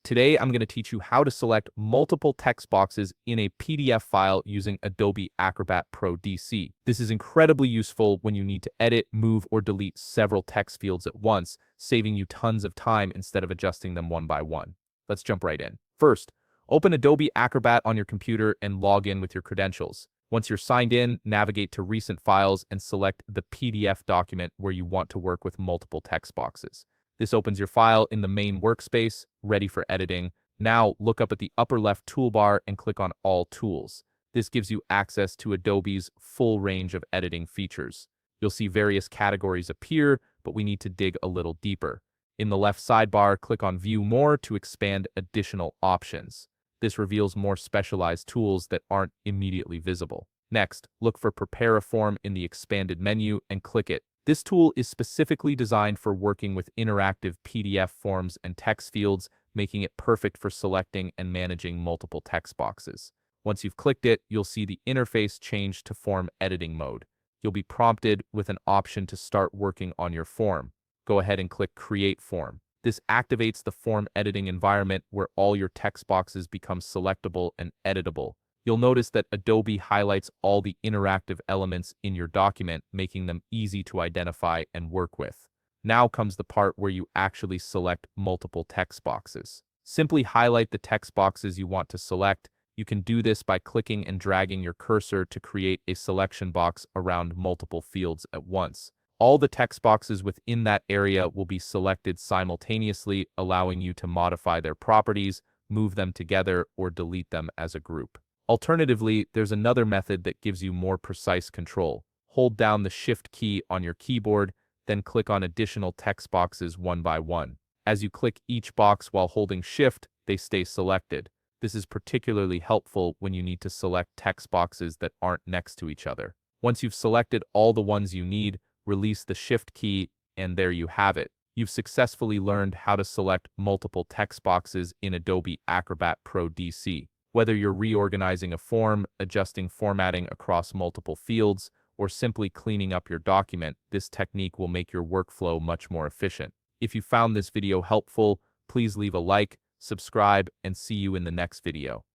Today, I'm going to teach you how to select multiple text boxes in a PDF file using Adobe Acrobat Pro DC. This is incredibly useful when you need to edit, move, or delete several text fields at once, saving you tons of time instead of adjusting them one by one. Let's jump right in. First, open Adobe Acrobat on your computer and log in with your credentials. Once you're signed in, navigate to Recent Files and select the PDF document where you want to work with multiple text boxes. This opens your file in the main workspace, ready for editing. Now, look up at the upper left toolbar and click on All Tools. This gives you access to Adobe's full range of editing features. You'll see various categories appear, but we need to dig a little deeper. In the left sidebar, click on View More to expand additional options. This reveals more specialized tools that aren't immediately visible. Next, look for Prepare a Form in the expanded menu and click it. This tool is specifically designed for working with interactive PDF forms and text fields, making it perfect for selecting and managing multiple text boxes. Once you've clicked it, you'll see the interface change to form editing mode. You'll be prompted with an option to start working on your form. Go ahead and click Create Form. This activates the form editing environment where all your text boxes become selectable and editable. You'll notice that Adobe highlights all the interactive elements in your document, making them easy to identify and work with. Now comes the part where you actually select multiple text boxes. Simply highlight the text boxes you want to select. You can do this by clicking and dragging your cursor to create a selection box around multiple fields at once. All the text boxes within that area will be selected simultaneously, allowing you to modify their properties, move them together, or delete them as a group. Alternatively, there's another method that gives you more precise control. Hold down the Shift key on your keyboard, then click on additional text boxes one by one. As you click each box while holding Shift, they stay selected. This is particularly helpful when you need to select text boxes that aren't next to each other. Once you've selected all the ones you need, release the Shift key, and there you have it. You've successfully learned how to select multiple text boxes in Adobe Acrobat Pro DC. Whether you're reorganizing a form, adjusting formatting across multiple fields, or simply cleaning up your document, this technique will make your workflow much more efficient. If you found this video helpful, please leave a like, subscribe, and see you in the next video.